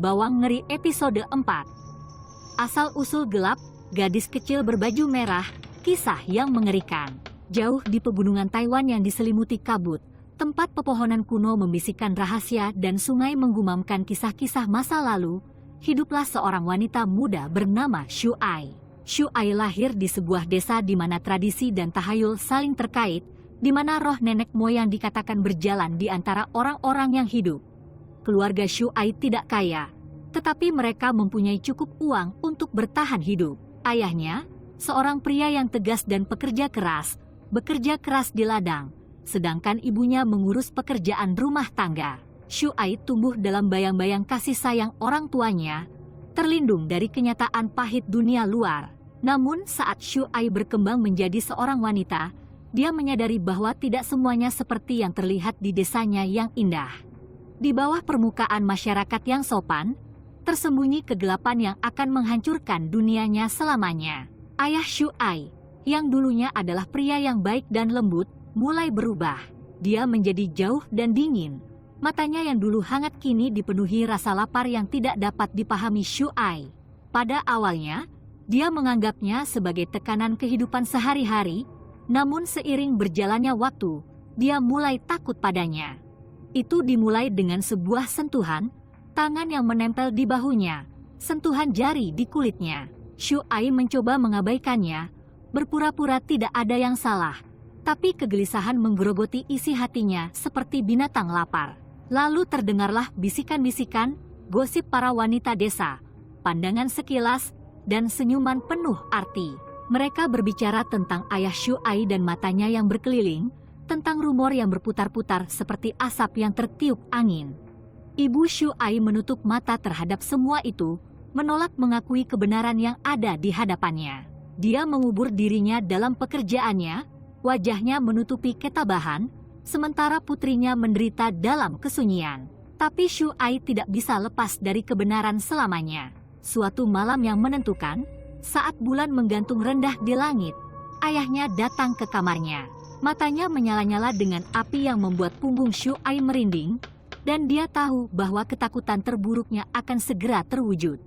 Bawang Ngeri episode 4. Asal-usul gelap, gadis kecil berbaju merah, kisah yang mengerikan. Jauh di pegunungan Taiwan yang diselimuti kabut, tempat pepohonan kuno membisikkan rahasia dan sungai menggumamkan kisah-kisah masa lalu, hiduplah seorang wanita muda bernama Xu Ai. Xu Ai lahir di sebuah desa di mana tradisi dan tahayul saling terkait, di mana roh nenek moyang dikatakan berjalan di antara orang-orang yang hidup. Keluarga Xu Ai tidak kaya, tetapi mereka mempunyai cukup uang untuk bertahan hidup. Ayahnya, seorang pria yang tegas dan pekerja keras, bekerja keras di ladang, sedangkan ibunya mengurus pekerjaan rumah tangga. Xu Ai tumbuh dalam bayang-bayang kasih sayang orang tuanya, terlindung dari kenyataan pahit dunia luar. Namun saat Xu Ai berkembang menjadi seorang wanita, dia menyadari bahwa tidak semuanya seperti yang terlihat di desanya yang indah. Di bawah permukaan masyarakat yang sopan, tersembunyi kegelapan yang akan menghancurkan dunianya selamanya. Ayah Xu Ai, yang dulunya adalah pria yang baik dan lembut, mulai berubah. Dia menjadi jauh dan dingin. Matanya yang dulu hangat kini dipenuhi rasa lapar yang tidak dapat dipahami Xu Ai. Pada awalnya, dia menganggapnya sebagai tekanan kehidupan sehari-hari, namun seiring berjalannya waktu, dia mulai takut padanya. Itu dimulai dengan sebuah sentuhan, tangan yang menempel di bahunya, sentuhan jari di kulitnya. Xu Ai mencoba mengabaikannya, berpura-pura tidak ada yang salah, tapi kegelisahan menggerogoti isi hatinya seperti binatang lapar. Lalu terdengarlah bisikan-bisikan, gosip para wanita desa, pandangan sekilas, dan senyuman penuh arti. Mereka berbicara tentang ayah Xu Ai dan matanya yang berkeliling, tentang rumor yang berputar-putar seperti asap yang tertiup angin. Ibu Xu Ai menutup mata terhadap semua itu, menolak mengakui kebenaran yang ada di hadapannya. Dia mengubur dirinya dalam pekerjaannya, wajahnya menutupi ketabahan, sementara putrinya menderita dalam kesunyian. Tapi Xu Ai tidak bisa lepas dari kebenaran selamanya. Suatu malam yang menentukan, saat bulan menggantung rendah di langit, ayahnya datang ke kamarnya. Matanya menyala-nyala dengan api yang membuat punggung Xu Ai merinding, dan dia tahu bahwa ketakutan terburuknya akan segera terwujud.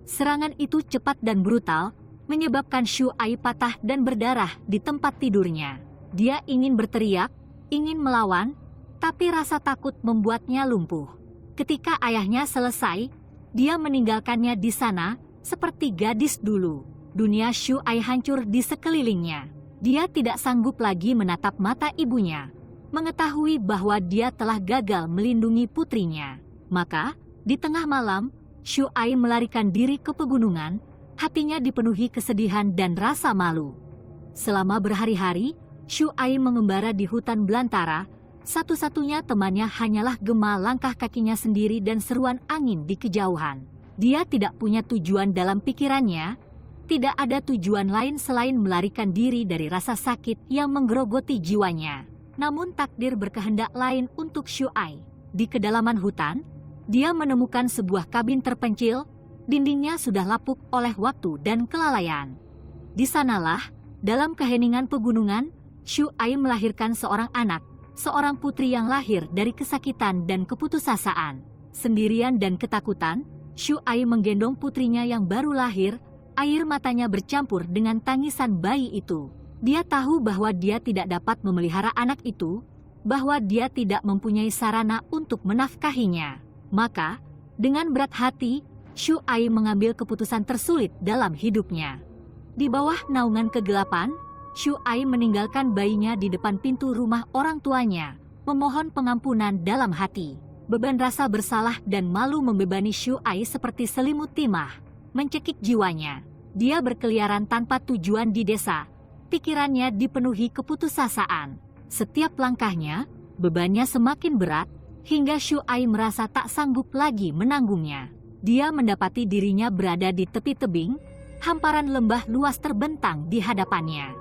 Serangan itu cepat dan brutal, menyebabkan Xu Ai patah dan berdarah di tempat tidurnya. Dia ingin berteriak, ingin melawan, tapi rasa takut membuatnya lumpuh. Ketika ayahnya selesai, dia meninggalkannya di sana, seperti gadis dulu. Dunia Xu Ai hancur di sekelilingnya. Dia tidak sanggup lagi menatap mata ibunya, mengetahui bahwa dia telah gagal melindungi putrinya. Maka, di tengah malam, Xu Ai melarikan diri ke pegunungan, hatinya dipenuhi kesedihan dan rasa malu. Selama berhari-hari, Xu Ai mengembara di hutan belantara, satu-satunya temannya hanyalah gema langkah kakinya sendiri dan seruan angin di kejauhan. Dia tidak punya tujuan dalam pikirannya, tidak ada tujuan lain selain melarikan diri dari rasa sakit yang menggerogoti jiwanya. Namun takdir berkehendak lain untuk Xu Ai. Di kedalaman hutan, dia menemukan sebuah kabin terpencil, dindingnya sudah lapuk oleh waktu dan kelalaian. Di sanalah, dalam keheningan pegunungan, Xu Ai melahirkan seorang anak, seorang putri yang lahir dari kesakitan dan keputusasaan. Sendirian dan ketakutan, Xu Ai menggendong putrinya yang baru lahir. Air matanya bercampur dengan tangisan bayi itu. Dia tahu bahwa dia tidak dapat memelihara anak itu, bahwa dia tidak mempunyai sarana untuk menafkahinya. Maka, dengan berat hati, Xu Ai mengambil keputusan tersulit dalam hidupnya. Di bawah naungan kegelapan, Xu Ai meninggalkan bayinya di depan pintu rumah orang tuanya, memohon pengampunan dalam hati. Beban rasa bersalah dan malu membebani Xu Ai seperti selimut timah, mencekik jiwanya. Dia berkeliaran tanpa tujuan di desa, pikirannya dipenuhi keputusasaan. Setiap langkahnya, bebannya semakin berat, hingga Xu Ai merasa tak sanggup lagi menanggungnya. Dia mendapati dirinya berada di tepi tebing, hamparan lembah luas terbentang di hadapannya.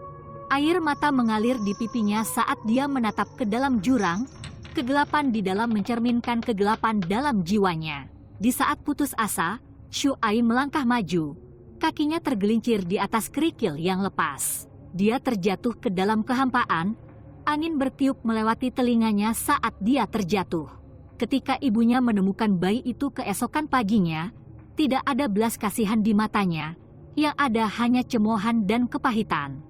Air mata mengalir di pipinya saat dia menatap ke dalam jurang, kegelapan di dalam mencerminkan kegelapan dalam jiwanya. Di saat putus asa, Xu Ai melangkah maju, kakinya tergelincir di atas kerikil yang lepas. Dia terjatuh ke dalam kehampaan, angin bertiup melewati telinganya saat dia terjatuh. Ketika ibunya menemukan bayi itu keesokan paginya, tidak ada belas kasihan di matanya, yang ada hanya cemoohan dan kepahitan.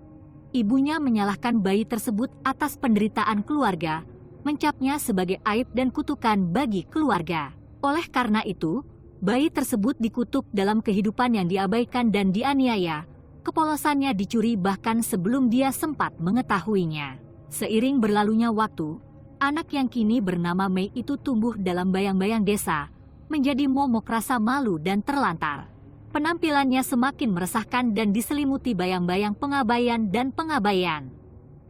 Ibunya menyalahkan bayi tersebut atas penderitaan keluarga, mencapnya sebagai aib dan kutukan bagi keluarga. Oleh karena itu, bayi tersebut dikutuk dalam kehidupan yang diabaikan dan dianiaya. Kepolosannya dicuri bahkan sebelum dia sempat mengetahuinya. Seiring berlalunya waktu, anak yang kini bernama Mei itu tumbuh dalam bayang-bayang desa, menjadi momok rasa malu dan terlantar. Penampilannya semakin meresahkan dan diselimuti bayang-bayang pengabaian dan pengabaian.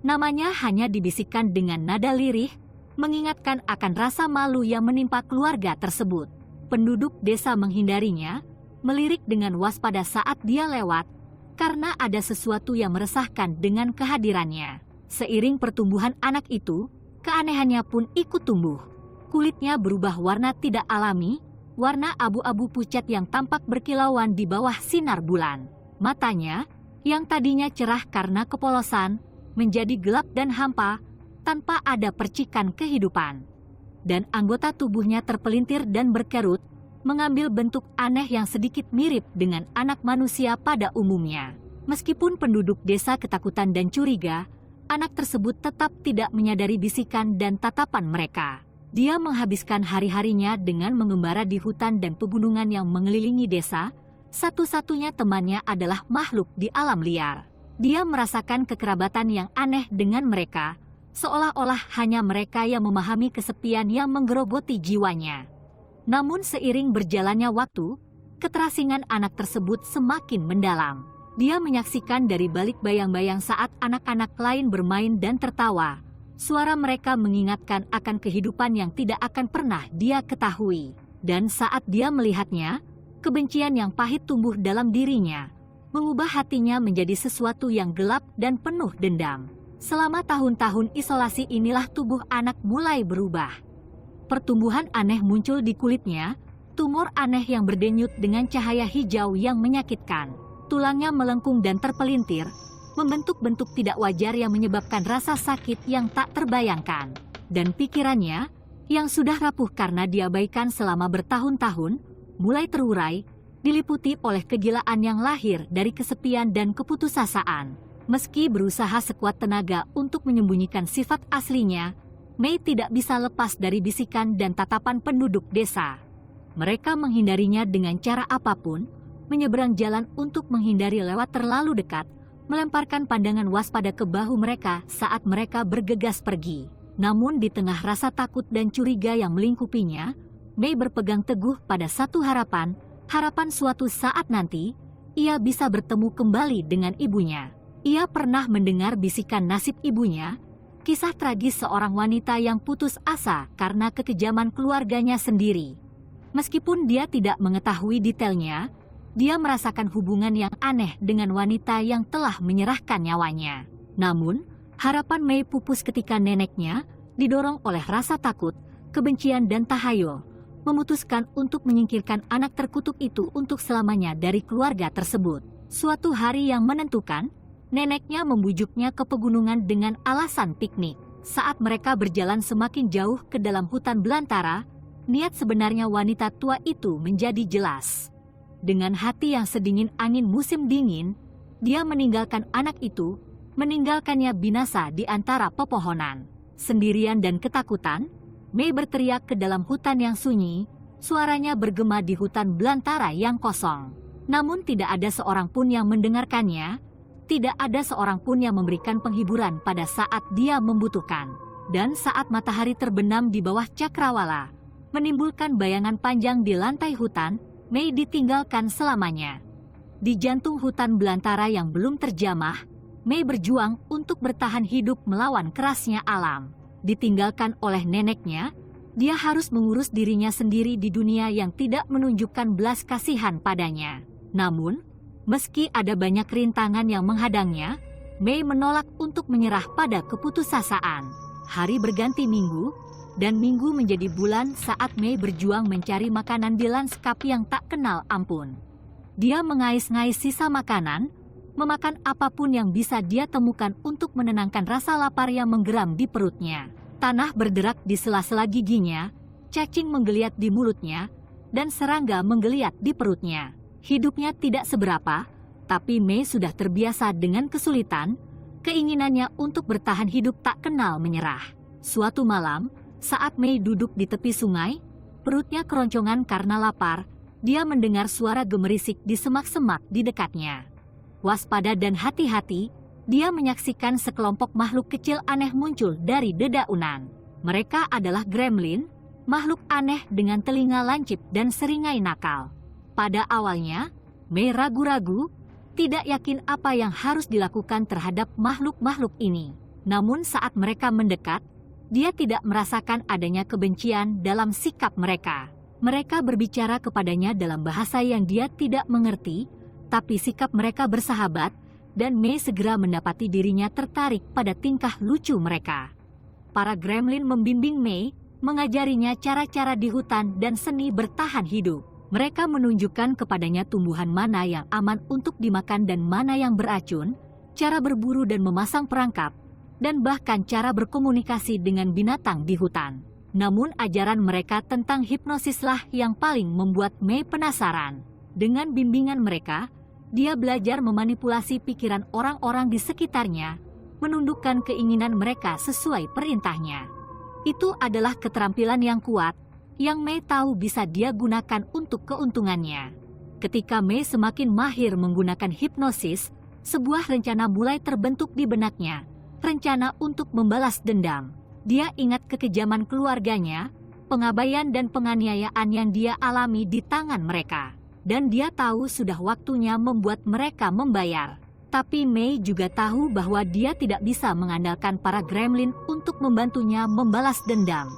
Namanya hanya dibisikkan dengan nada lirih, mengingatkan akan rasa malu yang menimpa keluarga tersebut. Penduduk desa menghindarinya, melirik dengan waspada saat dia lewat, karena ada sesuatu yang meresahkan dengan kehadirannya. Seiring pertumbuhan anak itu, keanehannya pun ikut tumbuh. Kulitnya berubah warna tidak alami, warna abu-abu pucat yang tampak berkilauan di bawah sinar bulan. Matanya, yang tadinya cerah karena kepolosan, menjadi gelap dan hampa, tanpa ada percikan kehidupan. Dan anggota tubuhnya terpelintir dan berkerut, mengambil bentuk aneh yang sedikit mirip dengan anak manusia pada umumnya. Meskipun penduduk desa ketakutan dan curiga, anak tersebut tetap tidak menyadari bisikan dan tatapan mereka. Dia menghabiskan hari-harinya dengan mengembara di hutan dan pegunungan yang mengelilingi desa. Satu-satunya temannya adalah makhluk di alam liar. Dia merasakan kekerabatan yang aneh dengan mereka, seolah-olah hanya mereka yang memahami kesepian yang menggerogoti jiwanya. Namun seiring berjalannya waktu, keterasingan anak tersebut semakin mendalam. Dia menyaksikan dari balik bayang-bayang saat anak-anak lain bermain dan tertawa. Suara mereka mengingatkan akan kehidupan yang tidak akan pernah dia ketahui. Dan saat dia melihatnya, kebencian yang pahit tumbuh dalam dirinya, mengubah hatinya menjadi sesuatu yang gelap dan penuh dendam. Selama tahun-tahun isolasi inilah tubuh anak mulai berubah. Pertumbuhan aneh muncul di kulitnya, tumor aneh yang berdenyut dengan cahaya hijau yang menyakitkan. Tulangnya melengkung dan terpelintir, membentuk bentuk tidak wajar yang menyebabkan rasa sakit yang tak terbayangkan. Dan pikirannya, yang sudah rapuh karena diabaikan selama bertahun-tahun, mulai terurai, diliputi oleh kegilaan yang lahir dari kesepian dan keputusasaan. Meski berusaha sekuat tenaga untuk menyembunyikan sifat aslinya, Mei tidak bisa lepas dari bisikan dan tatapan penduduk desa. Mereka menghindarinya dengan cara apapun, menyeberang jalan untuk menghindari lewat terlalu dekat, melemparkan pandangan waspada ke bahu mereka saat mereka bergegas pergi. Namun di tengah rasa takut dan curiga yang melingkupinya, Mei berpegang teguh pada satu harapan suatu saat nanti, ia bisa bertemu kembali dengan ibunya. Ia pernah mendengar bisikan nasib ibunya, kisah tragis seorang wanita yang putus asa karena kekejaman keluarganya sendiri. Meskipun dia tidak mengetahui detailnya, dia merasakan hubungan yang aneh dengan wanita yang telah menyerahkan nyawanya. Namun, harapan Mei pupus ketika neneknya, didorong oleh rasa takut, kebencian dan tahayul, memutuskan untuk menyingkirkan anak terkutuk itu untuk selamanya dari keluarga tersebut. Suatu hari yang menentukan, neneknya membujuknya ke pegunungan dengan alasan piknik. Saat mereka berjalan semakin jauh ke dalam hutan belantara, niat sebenarnya wanita tua itu menjadi jelas. Dengan hati yang sedingin angin musim dingin, dia meninggalkan anak itu, meninggalkannya binasa di antara pepohonan. Sendirian dan ketakutan, Mei berteriak ke dalam hutan yang sunyi, suaranya bergema di hutan belantara yang kosong. Namun tidak ada seorang pun yang mendengarkannya, tidak ada seorang pun yang memberikan penghiburan pada saat dia membutuhkan. Dan saat matahari terbenam di bawah cakrawala, menimbulkan bayangan panjang di lantai hutan, Mei ditinggalkan selamanya. Di jantung hutan belantara yang belum terjamah, Mei berjuang untuk bertahan hidup melawan kerasnya alam. Ditinggalkan oleh neneknya, dia harus mengurus dirinya sendiri di dunia yang tidak menunjukkan belas kasihan padanya. Namun, meski ada banyak rintangan yang menghadangnya, Mei menolak untuk menyerah pada keputusasaan. Hari berganti minggu, dan minggu menjadi bulan saat Mei berjuang mencari makanan di lanskap yang tak kenal ampun. Dia mengais-ngais sisa makanan, memakan apapun yang bisa dia temukan untuk menenangkan rasa lapar yang menggeram di perutnya. Tanah berderak di sela-sela giginya, cacing menggeliat di mulutnya, dan serangga menggeliat di perutnya. Hidupnya tidak seberapa, tapi Mei sudah terbiasa dengan kesulitan. Keinginannya untuk bertahan hidup tak kenal menyerah. Suatu malam, saat Mei duduk di tepi sungai, perutnya keroncongan karena lapar, dia mendengar suara gemerisik di semak-semak di dekatnya. Waspada dan hati-hati, dia menyaksikan sekelompok makhluk kecil aneh muncul dari dedaunan. Mereka adalah gremlin, makhluk aneh dengan telinga lancip dan seringai nakal. Pada awalnya, Mei ragu-ragu, tidak yakin apa yang harus dilakukan terhadap makhluk-makhluk ini. Namun saat mereka mendekat, dia tidak merasakan adanya kebencian dalam sikap mereka. Mereka berbicara kepadanya dalam bahasa yang dia tidak mengerti, tapi sikap mereka bersahabat, dan Mei segera mendapati dirinya tertarik pada tingkah lucu mereka. Para gremlin membimbing Mei, mengajarinya cara-cara di hutan dan seni bertahan hidup. Mereka menunjukkan kepadanya tumbuhan mana yang aman untuk dimakan dan mana yang beracun, cara berburu dan memasang perangkap, dan bahkan cara berkomunikasi dengan binatang di hutan. Namun ajaran mereka tentang hipnosislah yang paling membuat Mei penasaran. Dengan bimbingan mereka, dia belajar memanipulasi pikiran orang-orang di sekitarnya, menundukkan keinginan mereka sesuai perintahnya. Itu adalah keterampilan yang kuat, yang Mei tahu bisa dia gunakan untuk keuntungannya. Ketika Mei semakin mahir menggunakan hipnosis, sebuah rencana mulai terbentuk di benaknya, rencana untuk membalas dendam. Dia ingat kekejaman keluarganya, pengabaian dan penganiayaan yang dia alami di tangan mereka. Dan dia tahu sudah waktunya membuat mereka membayar. Tapi Mei juga tahu bahwa dia tidak bisa mengandalkan para gremlin untuk membantunya membalas dendam.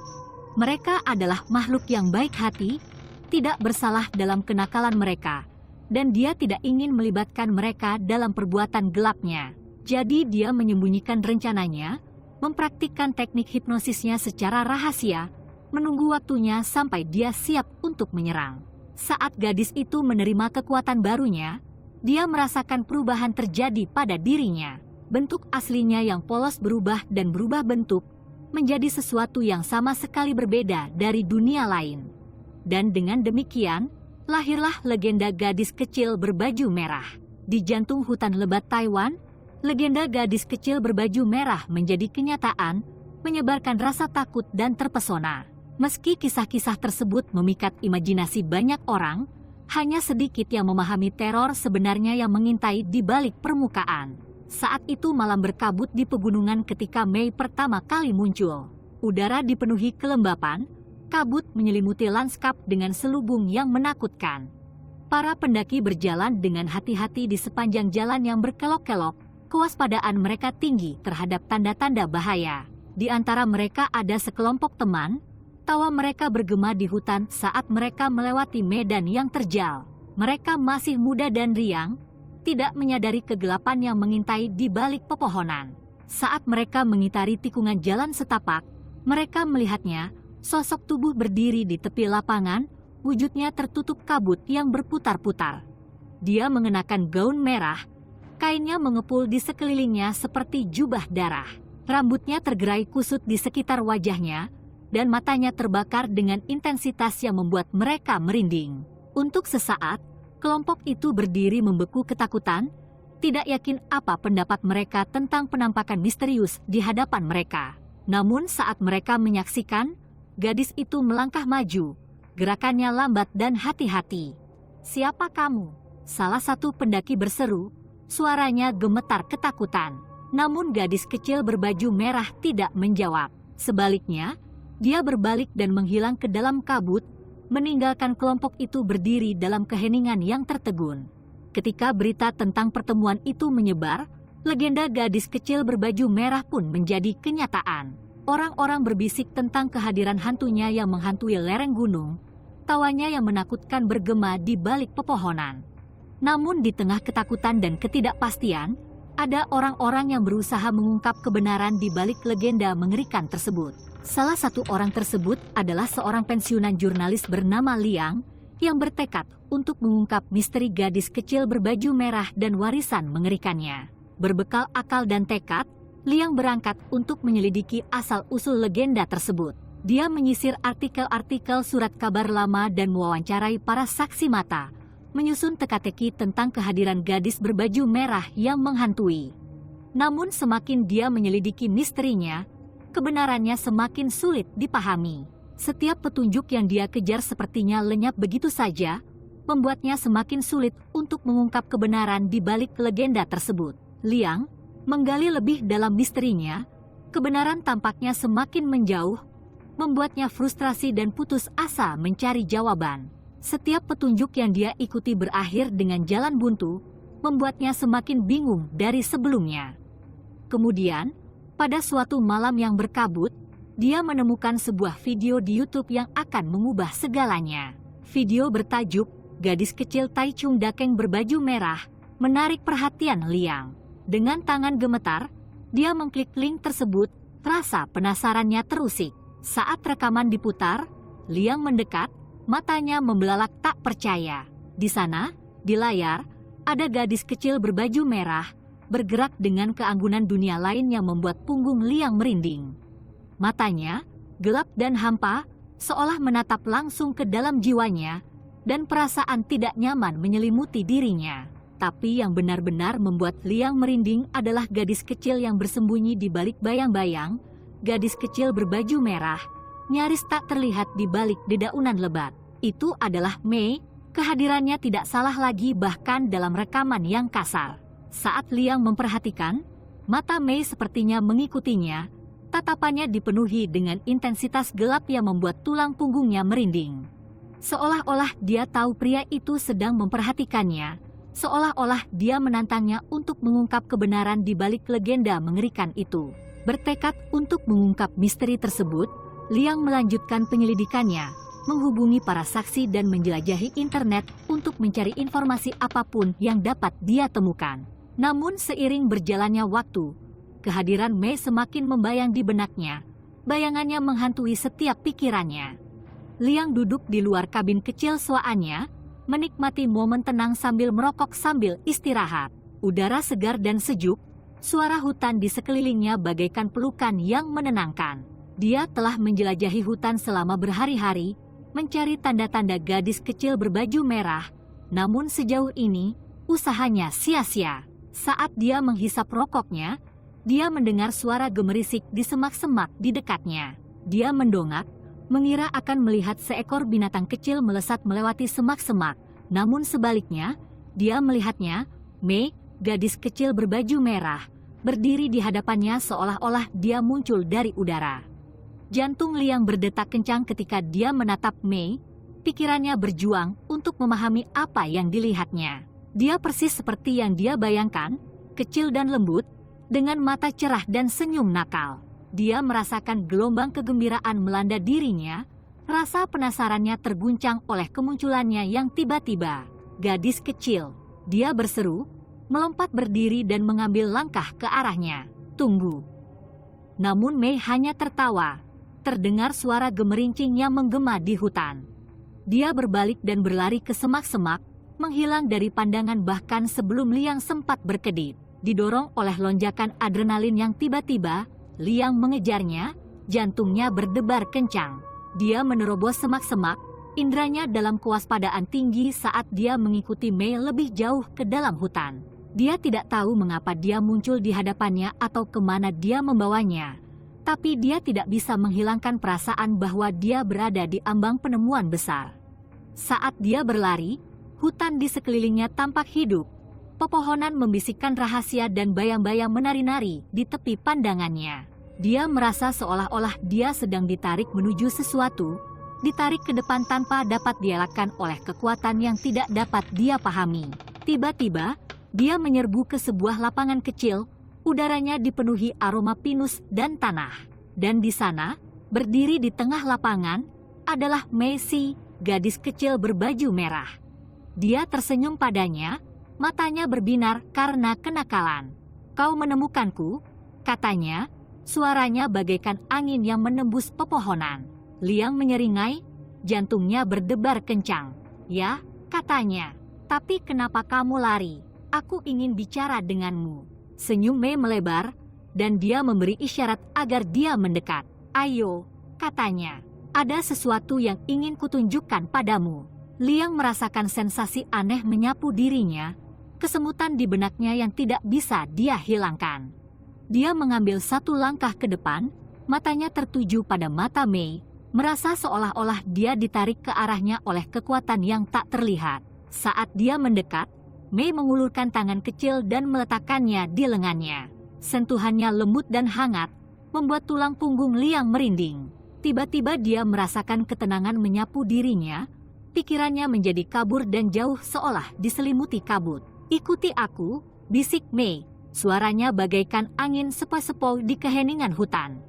Mereka adalah makhluk yang baik hati, tidak bersalah dalam kenakalan mereka, dan dia tidak ingin melibatkan mereka dalam perbuatan gelapnya. Jadi dia menyembunyikan rencananya, mempraktikkan teknik hipnosisnya secara rahasia, menunggu waktunya sampai dia siap untuk menyerang. Saat gadis itu menerima kekuatan barunya, dia merasakan perubahan terjadi pada dirinya. Bentuk aslinya yang polos berubah dan berubah bentuk, menjadi sesuatu yang sama sekali berbeda dari dunia lain. Dan dengan demikian, lahirlah legenda gadis kecil berbaju merah. Di jantung hutan lebat Taiwan, legenda gadis kecil berbaju merah menjadi kenyataan, menyebarkan rasa takut dan terpesona. Meski kisah-kisah tersebut memikat imajinasi banyak orang, hanya sedikit yang memahami teror sebenarnya yang mengintai di balik permukaan. Saat itu malam berkabut di pegunungan ketika Mei pertama kali muncul. Udara dipenuhi kelembapan, kabut menyelimuti lanskap dengan selubung yang menakutkan. Para pendaki berjalan dengan hati-hati di sepanjang jalan yang berkelok-kelok, kewaspadaan mereka tinggi terhadap tanda-tanda bahaya. Di antara mereka ada sekelompok teman, tawa mereka bergema di hutan saat mereka melewati medan yang terjal. Mereka masih muda dan riang, tidak menyadari kegelapan yang mengintai di balik pepohonan. Saat mereka mengitari tikungan jalan setapak, mereka melihatnya, sosok tubuh berdiri di tepi lapangan, wujudnya tertutup kabut yang berputar-putar. Dia mengenakan gaun merah, kainnya mengepul di sekelilingnya seperti jubah darah. Rambutnya tergerai kusut di sekitar wajahnya, dan matanya terbakar dengan intensitas yang membuat mereka merinding. Untuk sesaat, kelompok itu berdiri membeku ketakutan, tidak yakin apa pendapat mereka tentang penampakan misterius di hadapan mereka. Namun saat mereka menyaksikan, gadis itu melangkah maju, gerakannya lambat dan hati-hati. "Siapa kamu?" salah satu pendaki berseru, suaranya gemetar ketakutan. Namun gadis kecil berbaju merah tidak menjawab. Sebaliknya, dia berbalik dan menghilang ke dalam kabut, meninggalkan kelompok itu berdiri dalam keheningan yang tertegun. Ketika berita tentang pertemuan itu menyebar, legenda gadis kecil berbaju merah pun menjadi kenyataan. Orang-orang berbisik tentang kehadiran hantunya yang menghantui lereng gunung, tawanya yang menakutkan bergema di balik pepohonan. Namun di tengah ketakutan dan ketidakpastian, ada orang-orang yang berusaha mengungkap kebenaran di balik legenda mengerikan tersebut. Salah satu orang tersebut adalah seorang pensiunan jurnalis bernama Liang yang bertekad untuk mengungkap misteri gadis kecil berbaju merah dan warisan mengerikannya. Berbekal akal dan tekad, Liang berangkat untuk menyelidiki asal-usul legenda tersebut. Dia menyisir artikel-artikel surat kabar lama dan mewawancarai para saksi mata, menyusun teka-teki tentang kehadiran gadis berbaju merah yang menghantui. Namun semakin dia menyelidiki misterinya, kebenarannya semakin sulit dipahami. Setiap petunjuk yang dia kejar sepertinya lenyap begitu saja, membuatnya semakin sulit untuk mengungkap kebenaran di balik legenda tersebut. Liang menggali lebih dalam misterinya, kebenaran tampaknya semakin menjauh, membuatnya frustrasi dan putus asa mencari jawaban. Setiap petunjuk yang dia ikuti berakhir dengan jalan buntu, membuatnya semakin bingung dari sebelumnya. Kemudian, pada suatu malam yang berkabut, dia menemukan sebuah video di YouTube yang akan mengubah segalanya. Video bertajuk "Gadis Kecil Taichung Dakeng Berbaju Merah" menarik perhatian Liang. Dengan tangan gemetar, dia mengklik link tersebut, rasa penasarannya terusik. Saat rekaman diputar, Liang mendekat, matanya membelalak tak percaya. Di sana, di layar, ada gadis kecil berbaju merah, bergerak dengan keanggunan dunia lain yang membuat punggung Liang merinding. Matanya, gelap dan hampa, seolah menatap langsung ke dalam jiwanya, dan perasaan tidak nyaman menyelimuti dirinya. Tapi yang benar-benar membuat Liang merinding adalah gadis kecil yang bersembunyi di balik bayang-bayang. Gadis kecil berbaju merah, nyaris tak terlihat di balik dedaunan lebat. Itu adalah Mei, kehadirannya tidak salah lagi bahkan dalam rekaman yang kasar. Saat Liang memperhatikan, mata Mei sepertinya mengikutinya, tatapannya dipenuhi dengan intensitas gelap yang membuat tulang punggungnya merinding. Seolah-olah dia tahu pria itu sedang memperhatikannya, seolah-olah dia menantangnya untuk mengungkap kebenaran di balik legenda mengerikan itu. Bertekad untuk mengungkap misteri tersebut, Liang melanjutkan penyelidikannya, menghubungi para saksi dan menjelajahi internet untuk mencari informasi apapun yang dapat dia temukan. Namun seiring berjalannya waktu, kehadiran Mei semakin membayang di benaknya, bayangannya menghantui setiap pikirannya. Liang duduk di luar kabin kecil swaannya, menikmati momen tenang sambil merokok sambil istirahat. Udara segar dan sejuk, suara hutan di sekelilingnya bagaikan pelukan yang menenangkan. Dia telah menjelajahi hutan selama berhari-hari, mencari tanda-tanda gadis kecil berbaju merah, namun sejauh ini, usahanya sia-sia. Saat dia menghisap rokoknya, dia mendengar suara gemerisik di semak-semak di dekatnya. Dia mendongak, mengira akan melihat seekor binatang kecil melesat melewati semak-semak, namun sebaliknya, dia melihatnya, Mei, gadis kecil berbaju merah, berdiri di hadapannya seolah-olah dia muncul dari udara. Jantung Liang berdetak kencang ketika dia menatap Mei, pikirannya berjuang untuk memahami apa yang dilihatnya. Dia persis seperti yang dia bayangkan, kecil dan lembut, dengan mata cerah dan senyum nakal. Dia merasakan gelombang kegembiraan melanda dirinya, rasa penasarannya terguncang oleh kemunculannya yang tiba-tiba. Gadis kecil, dia berseru, melompat berdiri dan mengambil langkah ke arahnya. Tunggu. Namun Mei hanya tertawa. Terdengar suara gemerincing yang menggema di hutan. Dia berbalik dan berlari ke semak-semak, menghilang dari pandangan bahkan sebelum Liang sempat berkedip. Didorong oleh lonjakan adrenalin yang tiba-tiba, Liang mengejarnya, jantungnya berdebar kencang. Dia menerobos semak-semak, indranya dalam kewaspadaan tinggi saat dia mengikuti Mei lebih jauh ke dalam hutan. Dia tidak tahu mengapa dia muncul di hadapannya atau kemana dia membawanya. Tapi dia tidak bisa menghilangkan perasaan bahwa dia berada di ambang penemuan besar. Saat dia berlari, hutan di sekelilingnya tampak hidup. Pepohonan membisikkan rahasia dan bayang-bayang menari-nari di tepi pandangannya. Dia merasa seolah-olah dia sedang ditarik menuju sesuatu, ditarik ke depan tanpa dapat dielakkan oleh kekuatan yang tidak dapat dia pahami. Tiba-tiba, dia menyerbu ke sebuah lapangan kecil. Udaranya dipenuhi aroma pinus dan tanah. Dan di sana, berdiri di tengah lapangan, adalah Messi, gadis kecil berbaju merah. Dia tersenyum padanya, matanya berbinar karena kenakalan. Kau menemukanku, katanya, suaranya bagaikan angin yang menembus pepohonan. Liang menyeringai, jantungnya berdebar kencang. Ya, katanya, tapi kenapa kamu lari? Aku ingin bicara denganmu. Senyum Mei melebar, dan dia memberi isyarat agar dia mendekat. Ayo, katanya. Ada sesuatu yang ingin kutunjukkan padamu. Liang merasakan sensasi aneh menyapu dirinya, kesemutan di benaknya yang tidak bisa dia hilangkan. Dia mengambil satu langkah ke depan, matanya tertuju pada mata Mei, merasa seolah-olah dia ditarik ke arahnya oleh kekuatan yang tak terlihat. Saat dia mendekat, Mei mengulurkan tangan kecil dan meletakkannya di lengannya. Sentuhannya lembut dan hangat, membuat tulang punggung Liang merinding. Tiba-tiba dia merasakan ketenangan menyapu dirinya, pikirannya menjadi kabur dan jauh seolah diselimuti kabut. Ikuti aku, bisik Mei, suaranya bagaikan angin sepoi-sepoi di keheningan hutan.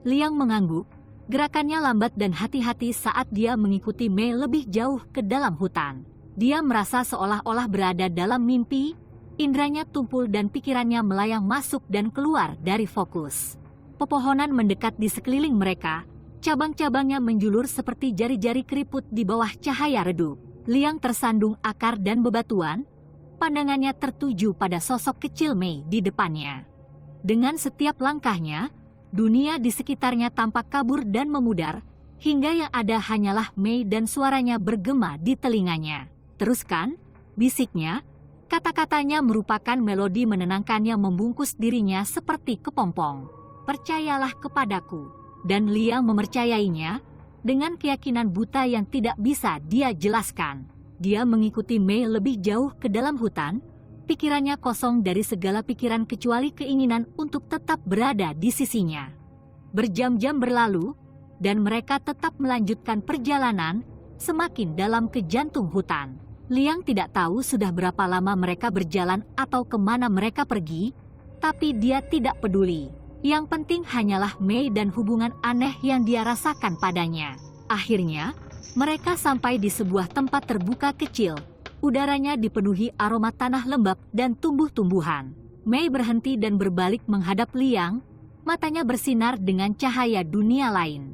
Liang mengangguk, gerakannya lambat dan hati-hati saat dia mengikuti Mei lebih jauh ke dalam hutan. Dia merasa seolah-olah berada dalam mimpi, indranya tumpul dan pikirannya melayang masuk dan keluar dari fokus. Pepohonan mendekat di sekeliling mereka, cabang-cabangnya menjulur seperti jari-jari keriput di bawah cahaya redup. Liang tersandung akar dan bebatuan, pandangannya tertuju pada sosok kecil Mei di depannya. Dengan setiap langkahnya, dunia di sekitarnya tampak kabur dan memudar, hingga yang ada hanyalah Mei dan suaranya bergema di telinganya. Teruskan, bisiknya, kata-katanya merupakan melodi menenangkan yang membungkus dirinya seperti kepompong. Percayalah kepadaku. Dan Liang mempercayainya dengan keyakinan buta yang tidak bisa dia jelaskan. Dia mengikuti Mei lebih jauh ke dalam hutan, pikirannya kosong dari segala pikiran kecuali keinginan untuk tetap berada di sisinya. Berjam-jam berlalu, dan mereka tetap melanjutkan perjalanan semakin dalam ke jantung hutan. Liang tidak tahu sudah berapa lama mereka berjalan atau kemana mereka pergi, tapi dia tidak peduli. Yang penting hanyalah Mei dan hubungan aneh yang dia rasakan padanya. Akhirnya, mereka sampai di sebuah tempat terbuka kecil. Udaranya dipenuhi aroma tanah lembab dan tumbuh-tumbuhan. Mei berhenti dan berbalik menghadap Liang, matanya bersinar dengan cahaya dunia lain.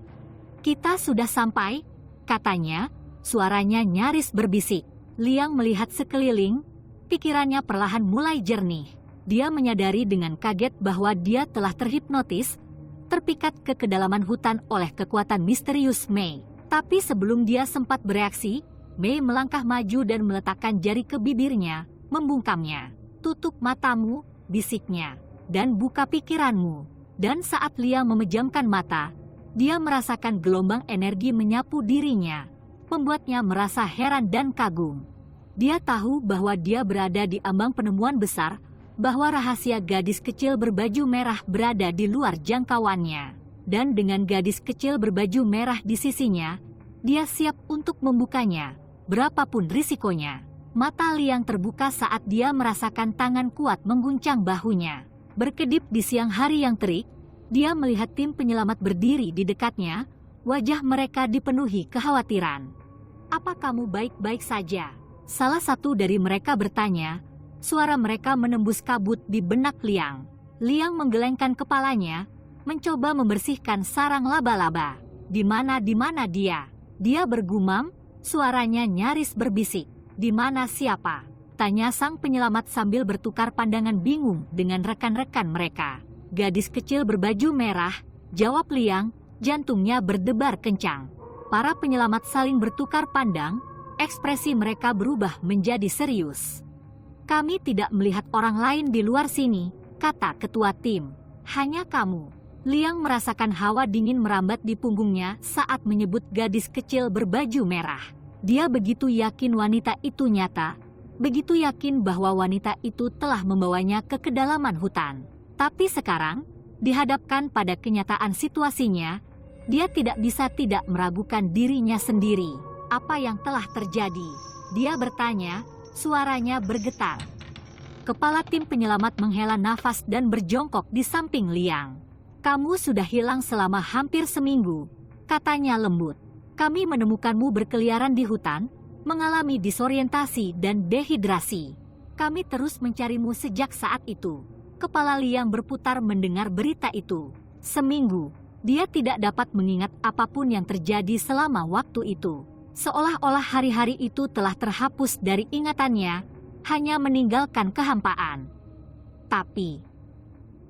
"Kita sudah sampai," katanya, suaranya nyaris berbisik. Liang melihat sekeliling, pikirannya perlahan mulai jernih. Dia menyadari dengan kaget bahwa dia telah terhipnotis, terpikat ke kedalaman hutan oleh kekuatan misterius Mei. Tapi sebelum dia sempat bereaksi, Mei melangkah maju dan meletakkan jari ke bibirnya, membungkamnya. "Tutup matamu," bisiknya, "dan buka pikiranmu." Dan saat Liang memejamkan mata, dia merasakan gelombang energi menyapu dirinya, membuatnya merasa heran dan kagum. Dia tahu bahwa dia berada di ambang penemuan besar, bahwa rahasia gadis kecil berbaju merah berada di luar jangkauannya. Dan dengan gadis kecil berbaju merah di sisinya, dia siap untuk membukanya, berapapun risikonya. Mata Liang terbuka saat dia merasakan tangan kuat mengguncang bahunya. Berkedip di siang hari yang terik, dia melihat tim penyelamat berdiri di dekatnya, wajah mereka dipenuhi kekhawatiran. "Apa kamu baik-baik saja?" Salah satu dari mereka bertanya. Suara mereka menembus kabut di benak Liang. Liang menggelengkan kepalanya, mencoba membersihkan sarang laba-laba. Di mana dia?" Dia bergumam, suaranya nyaris berbisik. "Di mana siapa?" tanya sang penyelamat sambil bertukar pandangan bingung dengan rekan-rekan mereka. "Gadis kecil berbaju merah," jawab Liang, jantungnya berdebar kencang. Para penyelamat saling bertukar pandang, ekspresi mereka berubah menjadi serius. "Kami tidak melihat orang lain di luar sini," kata ketua tim. "Hanya kamu." Liang merasakan hawa dingin merambat di punggungnya saat menyebut gadis kecil berbaju merah. Dia begitu yakin wanita itu nyata, begitu yakin bahwa wanita itu telah membawanya ke kedalaman hutan. Tapi sekarang, dihadapkan pada kenyataan situasinya, dia tidak bisa tidak meragukan dirinya sendiri. Apa yang telah terjadi? Dia bertanya, suaranya bergetar. Kepala tim penyelamat menghela nafas dan berjongkok di samping Liang. "Kamu sudah hilang selama hampir seminggu," katanya lembut. "Kami menemukanmu berkeliaran di hutan, mengalami disorientasi dan dehidrasi. Kami terus mencarimu sejak saat itu." Kepala Liang berputar mendengar berita itu. Seminggu, dia tidak dapat mengingat apapun yang terjadi selama waktu itu. Seolah-olah hari-hari itu telah terhapus dari ingatannya, hanya meninggalkan kehampaan. Tapi,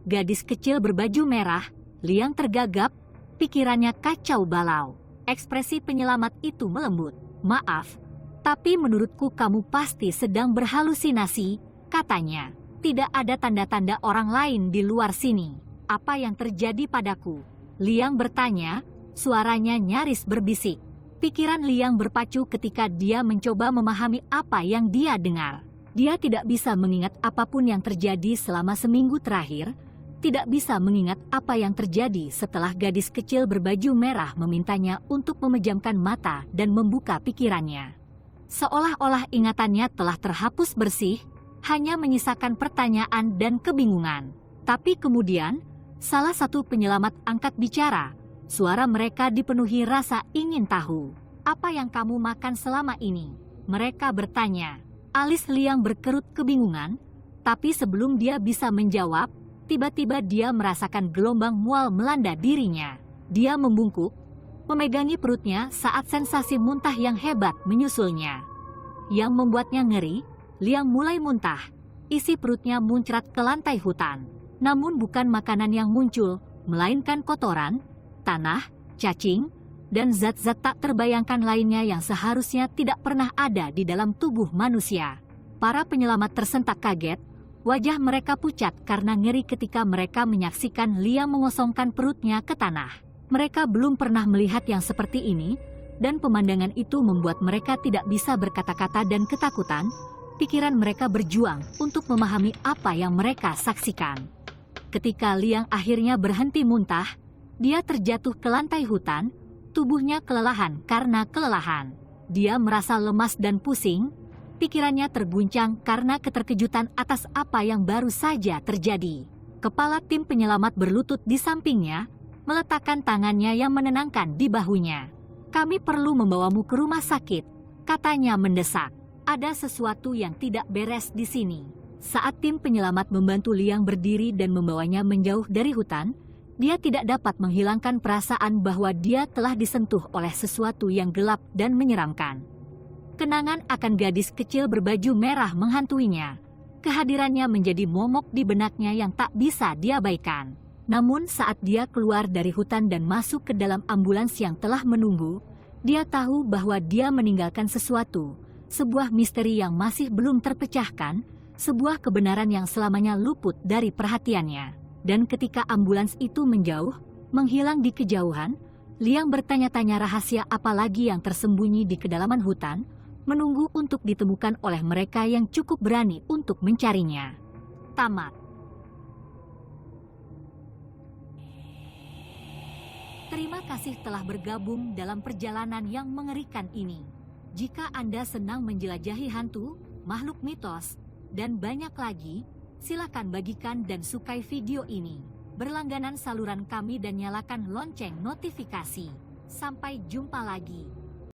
gadis kecil berbaju merah, Liang tergagap, Pikirannya kacau balau. Ekspresi penyelamat itu melembut. "Maaf, tapi menurutku kamu pasti sedang berhalusinasi," katanya. "Tidak ada tanda-tanda orang lain di luar sini. Apa yang terjadi padaku?" Liang bertanya, suaranya nyaris berbisik. Pikiran Liang berpacu ketika dia mencoba memahami apa yang dia dengar. Dia tidak bisa mengingat apapun yang terjadi selama seminggu terakhir, tidak bisa mengingat apa yang terjadi setelah gadis kecil berbaju merah memintanya untuk memejamkan mata dan membuka pikirannya. Seolah-olah ingatannya telah terhapus bersih, hanya menyisakan pertanyaan dan kebingungan. Tapi kemudian, salah satu penyelamat angkat bicara. Suara mereka dipenuhi rasa ingin tahu. "Apa yang kamu makan selama ini?" mereka bertanya. Alis Liang berkerut kebingungan, tapi sebelum dia bisa menjawab, tiba-tiba dia merasakan gelombang mual melanda dirinya. Dia membungkuk, memegangi perutnya saat sensasi muntah yang hebat menyusulnya. Yang membuatnya ngeri, Liang mulai muntah. Isi perutnya muncrat ke lantai hutan. Namun bukan makanan yang muncul, melainkan kotoran, tanah, cacing, dan zat-zat tak terbayangkan lainnya yang seharusnya tidak pernah ada di dalam tubuh manusia. Para penyelamat tersentak kaget, wajah mereka pucat karena ngeri ketika mereka menyaksikan Liang mengosongkan perutnya ke tanah. Mereka belum pernah melihat yang seperti ini, dan pemandangan itu membuat mereka tidak bisa berkata-kata dan ketakutan. Pikiran mereka berjuang untuk memahami apa yang mereka saksikan. Ketika Liang akhirnya berhenti muntah, dia terjatuh ke lantai hutan, tubuhnya kelelahan karena kelelahan. Dia merasa lemas dan pusing, pikirannya terguncang karena keterkejutan atas apa yang baru saja terjadi. Kepala tim penyelamat berlutut di sampingnya, meletakkan tangannya yang menenangkan di bahunya. "Kami perlu membawamu ke rumah sakit," katanya mendesak. "Ada sesuatu yang tidak beres di sini." Saat tim penyelamat membantu Liang berdiri dan membawanya menjauh dari hutan, dia tidak dapat menghilangkan perasaan bahwa dia telah disentuh oleh sesuatu yang gelap dan menyeramkan. Kenangan akan gadis kecil berbaju merah menghantuinya. Kehadirannya menjadi momok di benaknya yang tak bisa diabaikan. Namun saat dia keluar dari hutan dan masuk ke dalam ambulans yang telah menunggu, dia tahu bahwa dia meninggalkan sesuatu, sebuah misteri yang masih belum terpecahkan, sebuah kebenaran yang selamanya luput dari perhatiannya. Dan ketika ambulans itu menjauh, menghilang di kejauhan, Liang bertanya-tanya rahasia apa lagi yang tersembunyi di kedalaman hutan, menunggu untuk ditemukan oleh mereka yang cukup berani untuk mencarinya. Tamat. Terima kasih telah bergabung dalam perjalanan yang mengerikan ini. Jika Anda senang menjelajahi hantu, makhluk mitos, dan banyak lagi, silakan bagikan dan sukai video ini. Berlangganan saluran kami dan nyalakan lonceng notifikasi. Sampai jumpa lagi.